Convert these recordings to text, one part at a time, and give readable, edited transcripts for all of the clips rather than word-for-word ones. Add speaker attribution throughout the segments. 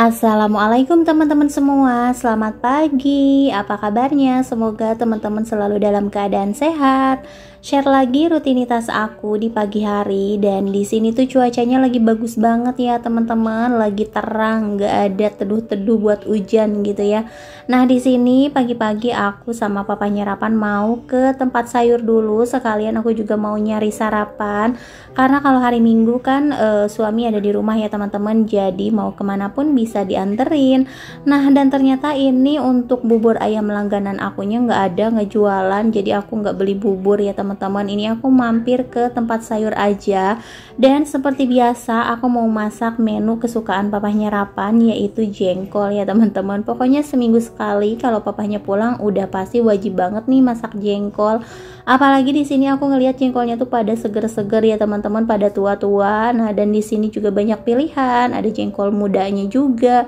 Speaker 1: Assalamualaikum teman-teman semua, selamat pagi. Apa kabarnya? Semoga teman-teman selalu dalam keadaan sehat. Share lagi rutinitas aku di pagi hari, dan di sini tuh cuacanya lagi bagus banget ya teman-teman, lagi terang, nggak ada teduh-teduh buat hujan gitu ya. Nah di sini pagi-pagi aku sama papanya Rapan mau ke tempat sayur dulu, sekalian aku juga mau nyari sarapan. Karena kalau hari Minggu kan suami ada di rumah ya teman-teman, jadi mau kemanapun bisa dianterin. Nah dan ternyata ini untuk bubur ayam langganan akunya nggak ada, nggak jualan, jadi aku nggak beli bubur ya teman-teman. Ini aku mampir ke tempat sayur aja, dan seperti biasa aku mau masak menu kesukaan papahnya Rapan, yaitu jengkol ya teman-teman. Pokoknya seminggu sekali kalau papahnya pulang udah pasti wajib banget nih masak jengkol. Apalagi di sini aku ngelihat jengkolnya tuh pada seger-seger ya teman-teman, pada tua-tua. Nah dan di sini juga banyak pilihan, ada jengkol mudanya juga.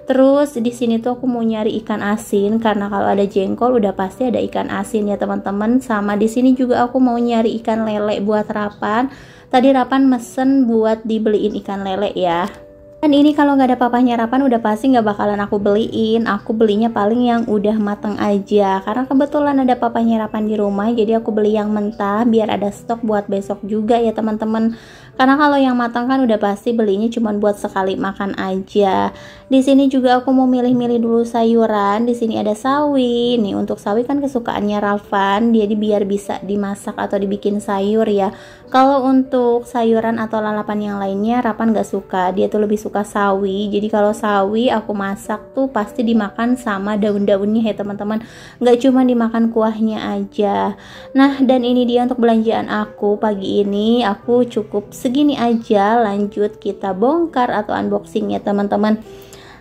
Speaker 1: Terus di sini tuh aku mau nyari ikan asin, karena kalau ada jengkol udah pasti ada ikan asin ya teman-teman. Sama di sini juga aku mau nyari ikan lele buat Rapan. Tadi Rapan mesen buat dibeliin ikan lele ya. Dan ini kalau nggak ada papahnya Rapan udah pasti nggak bakalan aku beliin. Aku belinya paling yang udah mateng aja, karena kebetulan ada papahnya Rapan di rumah, jadi aku beli yang mentah biar ada stok buat besok juga ya teman-teman. Karena kalau yang matang kan udah pasti belinya cuma buat sekali makan aja. Di sini juga aku mau milih-milih dulu sayuran. Di sini ada sawi. Nih untuk sawi kan kesukaannya Rapan, jadi biar bisa dimasak atau dibikin sayur ya. Kalau untuk sayuran atau lalapan yang lainnya Rapan gak suka, dia tuh lebih suka sawi. Jadi kalau sawi aku masak tuh pasti dimakan sama daun-daunnya ya teman-teman, gak cuma dimakan kuahnya aja. Nah dan ini dia untuk belanjaan aku pagi ini. Aku cukup segini aja, lanjut kita bongkar atau unboxing ya teman-teman.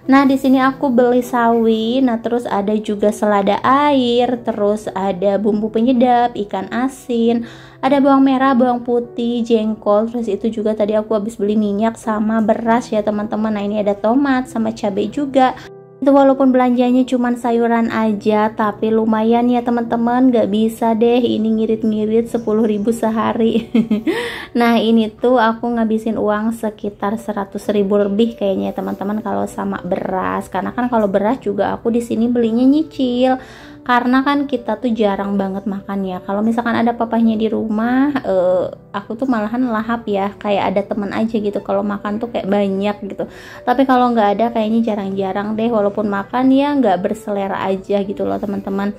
Speaker 1: Nah di sini aku beli sawi, nah terus ada juga selada air, terus ada bumbu penyedap, ikan asin, ada bawang merah, bawang putih, jengkol, terus itu juga tadi aku habis beli minyak sama beras ya teman-teman. Nah ini ada tomat sama cabai juga. Itu walaupun belanjanya cuman sayuran aja, tapi lumayan ya teman-teman, gak bisa deh ini ngirit-ngirit 10.000 sehari. Nah ini tuh aku ngabisin uang sekitar 100.000 lebih kayaknya teman-teman kalau sama beras, karena kan kalau beras juga aku di sini belinya nyicil. Karena kan kita tuh jarang banget makan ya. Kalau misalkan ada papahnya di rumah, aku tuh malahan lahap ya, kayak ada temen aja gitu. Kalau makan tuh kayak banyak gitu. Tapi kalau nggak ada kayaknya jarang-jarang deh. Walaupun makan ya nggak berselera aja gitu loh teman-teman.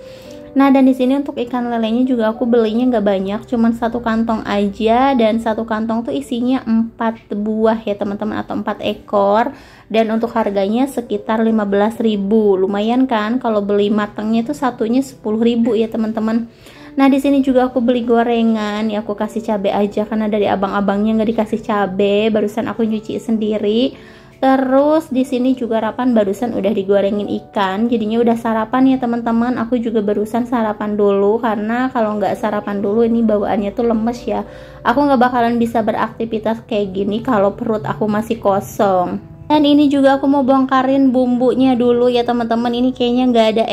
Speaker 1: Nah dan di sini untuk ikan lelenya juga aku belinya nggak banyak, cuman satu kantong aja, dan satu kantong tuh isinya 4 buah ya teman-teman, atau 4 ekor. Dan untuk harganya sekitar 15.000, lumayan kan kalau beli matangnya tuh satunya 10.000 ya teman-teman. Nah di sini juga aku beli gorengan ya, aku kasih cabai aja karena dari abang-abangnya nggak dikasih cabai, barusan aku nyuci sendiri. Terus di sini juga Rapan barusan udah digorengin ikan, jadinya udah sarapan ya teman-teman. Aku juga barusan sarapan dulu, karena kalau nggak sarapan dulu ini bawaannya tuh lemes ya. Aku nggak bakalan bisa beraktivitas kayak gini kalau perut aku masih kosong. Dan ini juga aku mau bongkarin bumbunya dulu ya teman-teman. Ini kayaknya nggak ada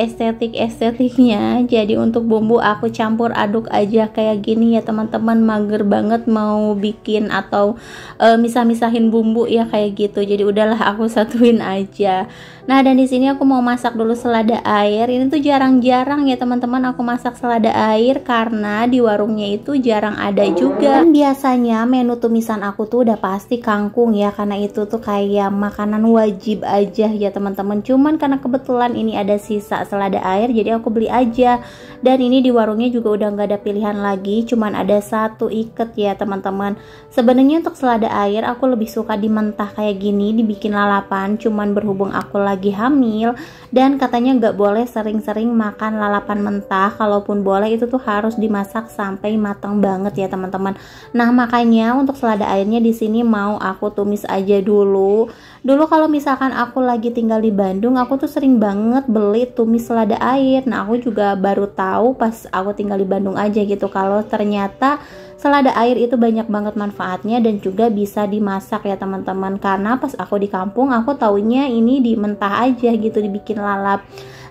Speaker 1: estetiknya. Jadi untuk bumbu aku campur aduk aja kayak gini ya teman-teman. Mager banget mau bikin atau misah-misahin bumbu ya kayak gitu. Jadi udahlah aku satuin aja. Nah dan di sini aku mau masak dulu selada air. Ini tuh jarang-jarang ya teman-teman aku masak selada air, karena di warungnya itu jarang ada juga. Dan biasanya menu tumisan aku tuh udah pasti kangkung ya, karena itu tuh kayak makanan wajib aja ya teman-teman. Cuman karena kebetulan ini ada sisa selada air, jadi aku beli aja. Dan ini di warungnya juga udah nggak ada pilihan lagi, cuman ada satu iket ya teman-teman. Sebenarnya untuk selada air aku lebih suka dimentah kayak gini, dibikin lalapan. Cuman berhubung aku lagi hamil dan katanya nggak boleh sering-sering makan lalapan mentah, kalaupun boleh itu tuh harus dimasak sampai matang banget ya teman-teman. Nah makanya untuk selada airnya di sini mau aku tumis aja dulu. Dulu kalau misalkan aku lagi tinggal di Bandung, aku tuh sering banget beli tumis selada air. Nah aku juga baru tahu pas aku tinggal di Bandung aja gitu, kalau ternyata selada air itu banyak banget manfaatnya dan juga bisa dimasak ya teman-teman. Karena pas aku di kampung aku taunya ini dimentah aja gitu, dibikin lalap.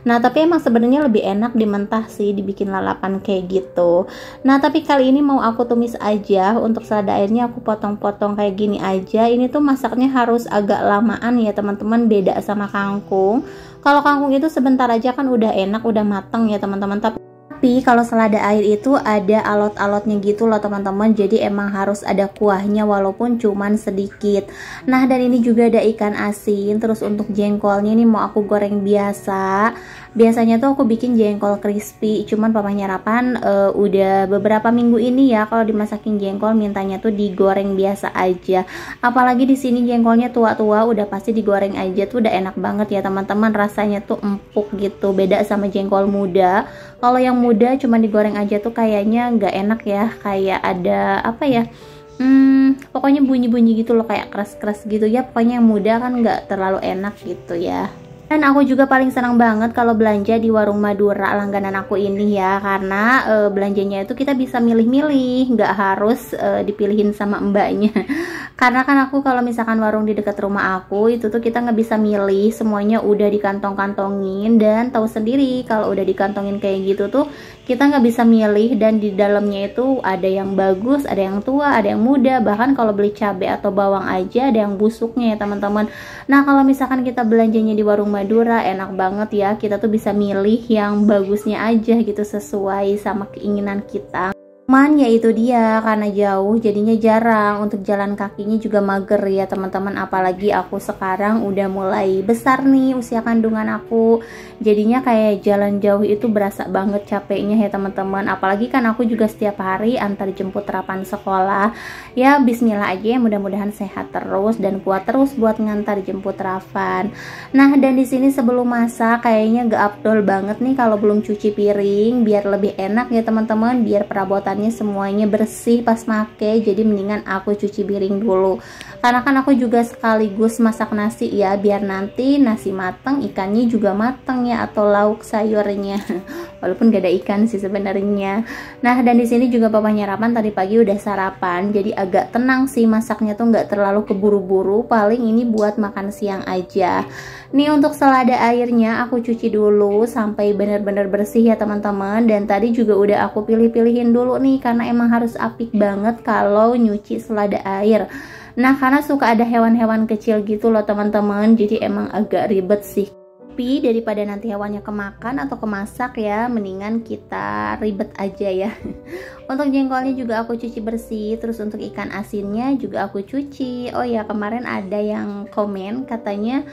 Speaker 1: Nah, tapi emang sebenarnya lebih enak dimentah sih, dibikin lalapan kayak gitu. Nah, tapi kali ini mau aku tumis aja. Untuk selada airnya aku potong-potong kayak gini aja. Ini tuh masaknya harus agak lamaan ya teman-teman, beda sama kangkung. Kalau kangkung itu sebentar aja kan udah enak, udah mateng ya teman-teman. Tapi kalau selada air itu ada alot-alotnya gitu loh teman-teman, jadi emang harus ada kuahnya walaupun cuman sedikit. Nah, dan ini juga ada ikan asin. Terus untuk jengkolnya ini mau aku goreng biasa. Biasanya tuh aku bikin jengkol crispy, cuman papanya Rapan udah beberapa minggu ini ya kalau dimasakin jengkol mintanya tuh digoreng biasa aja. Apalagi di sini jengkolnya tua-tua, udah pasti digoreng aja tuh udah enak banget ya teman-teman, rasanya tuh empuk gitu, beda sama jengkol muda. Kalau yang muda cuma digoreng aja tuh kayaknya nggak enak ya, kayak ada apa ya, pokoknya bunyi-bunyi gitu loh, kayak keras-keras gitu ya. Pokoknya yang muda kan nggak terlalu enak gitu ya. Dan aku juga paling senang banget kalau belanja di warung Madura langganan aku ini ya, karena belanjanya itu kita bisa milih-milih, nggak harus dipilihin sama mbaknya. Karena kan aku kalau misalkan warung di dekat rumah aku itu tuh kita nggak bisa milih, semuanya udah dikantong-kantongin, dan tahu sendiri kalau udah dikantongin kayak gitu tuh kita nggak bisa milih, dan di dalamnya itu ada yang bagus, ada yang tua, ada yang muda, bahkan kalau beli cabai atau bawang aja ada yang busuknya ya teman-teman. Nah, kalau misalkan kita belanjanya di warung Madura enak banget ya, kita tuh bisa milih yang bagusnya aja gitu sesuai sama keinginan kita. Cuman ya itu dia, karena jauh jadinya jarang, untuk jalan kakinya juga mager ya teman-teman. Apalagi aku sekarang udah mulai besar nih usia kandungan aku, jadinya kayak jalan jauh itu berasa banget capeknya ya teman-teman. Apalagi kan aku juga setiap hari antar jemput Rapan sekolah. Ya bismillah aja ya, mudah-mudahan sehat terus dan kuat terus buat ngantar jemput Rapan. Nah, dan di sini sebelum masak kayaknya gak afdol banget nih kalau belum cuci piring, biar lebih enak ya teman-teman, biar perabotan semuanya bersih pas make. Jadi mendingan aku cuci piring dulu, karena kan aku juga sekaligus masak nasi ya, biar nanti nasi mateng, ikannya juga mateng ya, atau lauk sayurnya. Walaupun gak ada ikan sih sebenarnya. Nah, dan di sini juga papanya Rapan tadi pagi udah sarapan, jadi agak tenang sih masaknya tuh, nggak terlalu keburu-buru. Paling ini buat makan siang aja. Nih untuk selada airnya aku cuci dulu sampai bener-bener bersih ya teman-teman. Dan tadi juga udah aku pilih-pilihin dulu nih, karena emang harus apik banget kalau nyuci selada air. Nah, karena suka ada hewan-hewan kecil gitu loh teman-teman, jadi emang agak ribet sih. Tapi daripada nanti hewannya kemakan atau kemasak ya, mendingan kita ribet aja ya. Untuk jengkolnya juga aku cuci bersih, terus untuk ikan asinnya juga aku cuci. Oh ya, kemarin ada yang komen katanya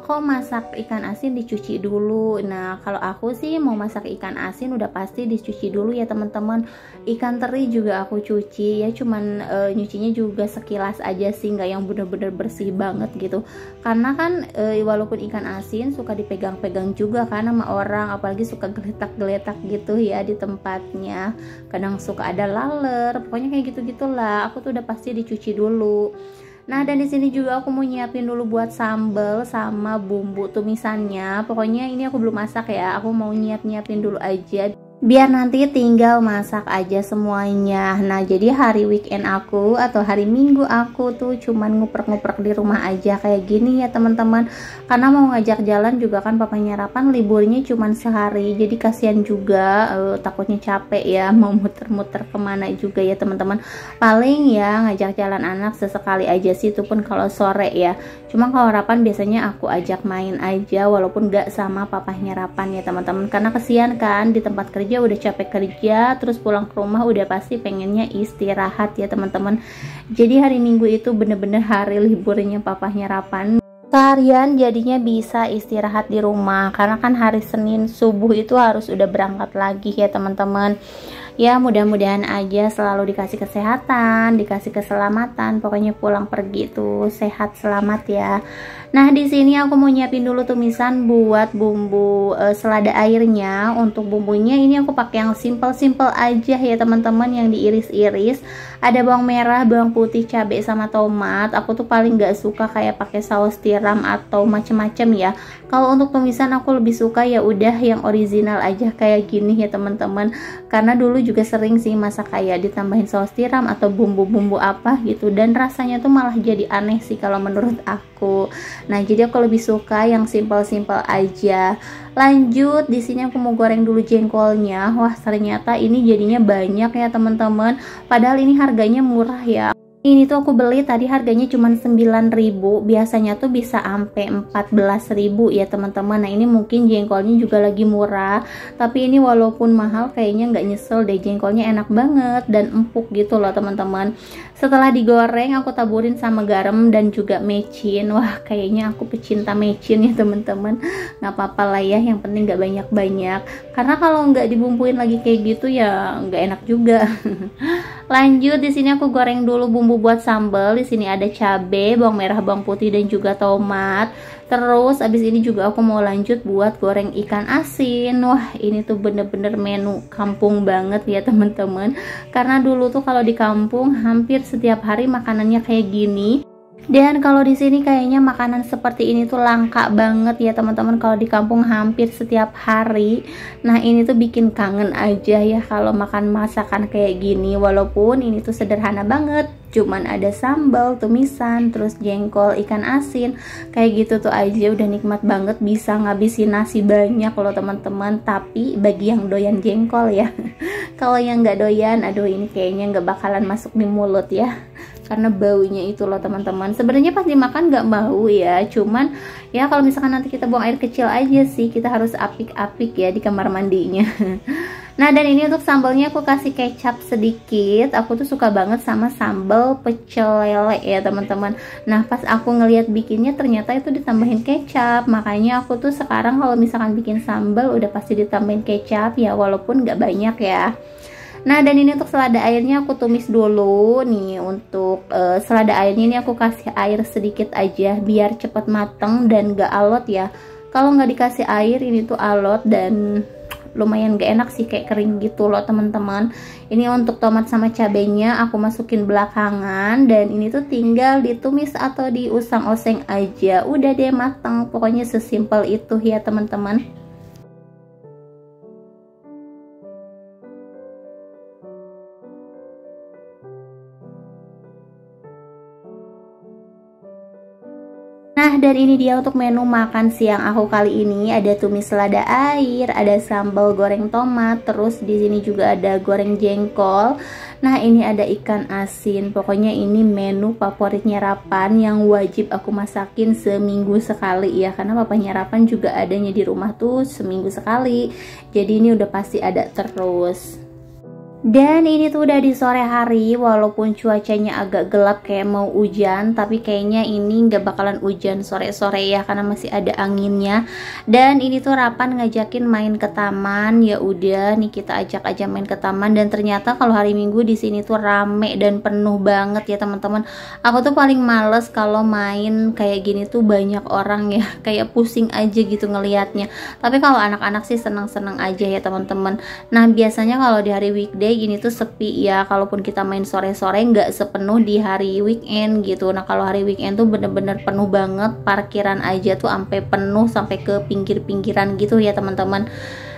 Speaker 1: kok masak ikan asin dicuci dulu. Nah, kalau aku sih mau masak ikan asin udah pasti dicuci dulu ya teman-teman. Ikan teri juga aku cuci ya, cuman nyucinya juga sekilas aja sih, nggak yang bener-bener bersih banget gitu. Karena kan walaupun ikan asin suka dipegang-pegang juga kan sama orang, apalagi suka geletak-geletak gitu ya di tempatnya. Kadang suka ada laler, pokoknya kayak gitu-gitulah. Aku tuh udah pasti dicuci dulu. Nah, dan di sini juga aku mau nyiapin dulu buat sambal sama bumbu tumisannya. Pokoknya ini aku belum masak ya, aku mau nyiapin dulu aja, biar nanti tinggal masak aja semuanya. Nah, jadi hari weekend aku atau hari minggu aku tuh cuman nguprek-nguprek di rumah aja kayak gini ya teman-teman. Karena mau ngajak jalan juga kan papanya Rapan liburnya cuman sehari, jadi kasihan juga, takutnya capek ya mau muter-muter kemana juga ya teman-teman. Paling ya ngajak jalan anak sesekali aja sih, itu pun kalau sore ya. Cuma kalau Rapan biasanya aku ajak main aja, walaupun gak sama papahnya Rapan ya teman-teman, karena kasihan kan di tempat kerja udah capek kerja, terus pulang ke rumah udah pasti pengennya istirahat ya teman-teman. Jadi hari Minggu itu bener-bener hari liburnya papahnya Rapan. Seharian jadinya bisa istirahat di rumah, karena kan hari Senin subuh itu harus udah berangkat lagi ya teman-teman. Ya mudah-mudahan aja selalu dikasih kesehatan, dikasih keselamatan, pokoknya pulang pergi itu sehat selamat ya. Nah, di sini aku mau nyiapin dulu tumisan buat bumbu selada airnya. Untuk bumbunya ini aku pakai yang simple-simple aja ya teman-teman, yang diiris-iris. Ada bawang merah, bawang putih, cabai sama tomat. Aku tuh paling gak suka kayak pakai saus tiram atau macem-macem ya. Kalau untuk tumisan aku lebih suka ya udah yang original aja kayak gini ya teman-teman. Karena dulu juga sering sih masak kayak ditambahin saus tiram atau bumbu-bumbu apa gitu, dan rasanya tuh malah jadi aneh sih kalau menurut aku. aku. Nah, jadi aku lebih suka yang simpel-simpel aja. Lanjut, di sini aku mau goreng dulu jengkolnya. Wah, ternyata ini jadinya banyak ya teman-teman. Padahal ini harganya murah ya. Ini tuh aku beli tadi harganya cuma 9.000, biasanya tuh bisa sampai 14.000 ya teman-teman. Nah, ini mungkin jengkolnya juga lagi murah, tapi ini walaupun mahal kayaknya nggak nyesel deh, jengkolnya enak banget dan empuk gitu loh teman-teman. Setelah digoreng aku taburin sama garam dan juga mecin. Wah, kayaknya aku pecinta mecin ya teman-teman. Nggak apa-apa lah ya, yang penting nggak banyak-banyak, karena kalau nggak dibumbuin lagi kayak gitu ya nggak enak juga. Lanjut, di sini aku goreng dulu bumbu buat sambal. Di sini ada cabai, bawang merah, bawang putih dan juga tomat. Terus abis ini juga aku mau lanjut buat goreng ikan asin. Wah, ini tuh bener-bener menu kampung banget ya teman-teman. Karena dulu tuh kalau di kampung hampir setiap hari makanannya kayak gini. Dan kalau di sini kayaknya makanan seperti ini tuh langka banget ya teman-teman, kalau di kampung hampir setiap hari. Nah, ini tuh bikin kangen aja ya kalau makan masakan kayak gini, walaupun ini tuh sederhana banget, cuman ada sambal, tumisan, terus jengkol, ikan asin, kayak gitu tuh aja udah nikmat banget, bisa ngabisin nasi banyak loh teman-teman. Tapi bagi yang doyan jengkol ya, kalau yang nggak doyan, aduh ini kayaknya nggak bakalan masuk di mulut ya, karena baunya itu loh teman-teman. Sebenarnya pas dimakan nggak bau ya, cuman ya kalau misalkan nanti kita buang air kecil aja sih, kita harus apik-apik ya di kamar mandinya. Nah, dan ini untuk sambalnya aku kasih kecap sedikit. Aku tuh suka banget sama sambal pecel lele ya teman-teman. Nah, pas aku ngeliat bikinnya ternyata itu ditambahin kecap, makanya aku tuh sekarang kalau misalkan bikin sambal udah pasti ditambahin kecap ya, walaupun nggak banyak ya. Nah, dan ini untuk selada airnya aku tumis dulu nih. Untuk selada airnya ini aku kasih air sedikit aja biar cepet mateng dan gak alot ya. Kalau nggak dikasih air ini tuh alot dan lumayan gak enak sih, kayak kering gitu loh teman-teman. Ini untuk tomat sama cabenya aku masukin belakangan, dan ini tuh tinggal ditumis atau diusang-oseng aja, udah deh matang. Pokoknya sesimpel itu ya teman-teman. Nah, dan ini dia untuk menu makan siang aku kali ini. Ada tumis selada air, ada sambal goreng tomat, terus di sini juga ada goreng jengkol. Nah, ini ada ikan asin. Pokoknya ini menu favoritnya Rapan yang wajib aku masakin seminggu sekali ya, karena papanya Rapan juga adanya di rumah tuh seminggu sekali. Jadi ini udah pasti ada terus. Dan ini tuh udah di sore hari, walaupun cuacanya agak gelap kayak mau hujan, tapi kayaknya ini nggak bakalan hujan sore-sore ya, karena masih ada anginnya. Dan ini tuh Rapan ngajakin main ke taman, ya udah nih kita ajak aja main ke taman. Dan ternyata kalau hari Minggu di sini tuh rame dan penuh banget ya teman-teman. Aku tuh paling males kalau main kayak gini tuh banyak orang ya, kayak pusing aja gitu ngelihatnya. Tapi kalau anak-anak sih seneng-seneng aja ya teman-teman. Nah, biasanya kalau di hari weekday ini tuh sepi ya, kalaupun kita main sore-sore nggak sepenuh di hari weekend gitu. Nah, kalau hari weekend tuh bener-bener penuh banget, parkiran aja tuh sampai penuh sampai ke pinggir-pinggiran gitu ya teman-teman.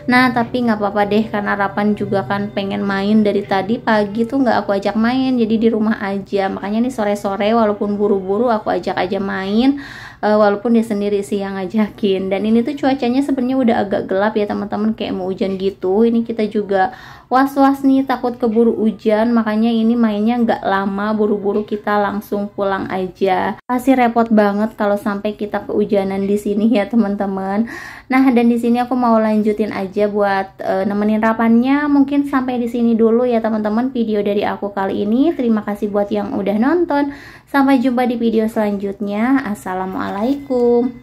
Speaker 1: Nah, tapi nggak apa-apa deh, karena Rapan juga kan pengen main dari tadi pagi tuh nggak aku ajak main, jadi di rumah aja. Makanya nih sore-sore walaupun buru-buru aku ajak aja main, walaupun dia sendiri sih yang ngajakin. Dan ini tuh cuacanya sebenarnya udah agak gelap ya teman-teman, kayak mau hujan gitu. Ini kita juga was-was nih takut keburu hujan, makanya ini mainnya nggak lama, buru-buru kita langsung pulang aja. Pasti repot banget kalau sampai kita kehujanan di sini ya teman-teman. Nah, dan di sini aku mau lanjutin aja buat nemenin Rapannya. Mungkin sampai di sini dulu ya teman-teman video dari aku kali ini. Terima kasih buat yang udah nonton. Sampai jumpa di video selanjutnya. Assalamualaikum.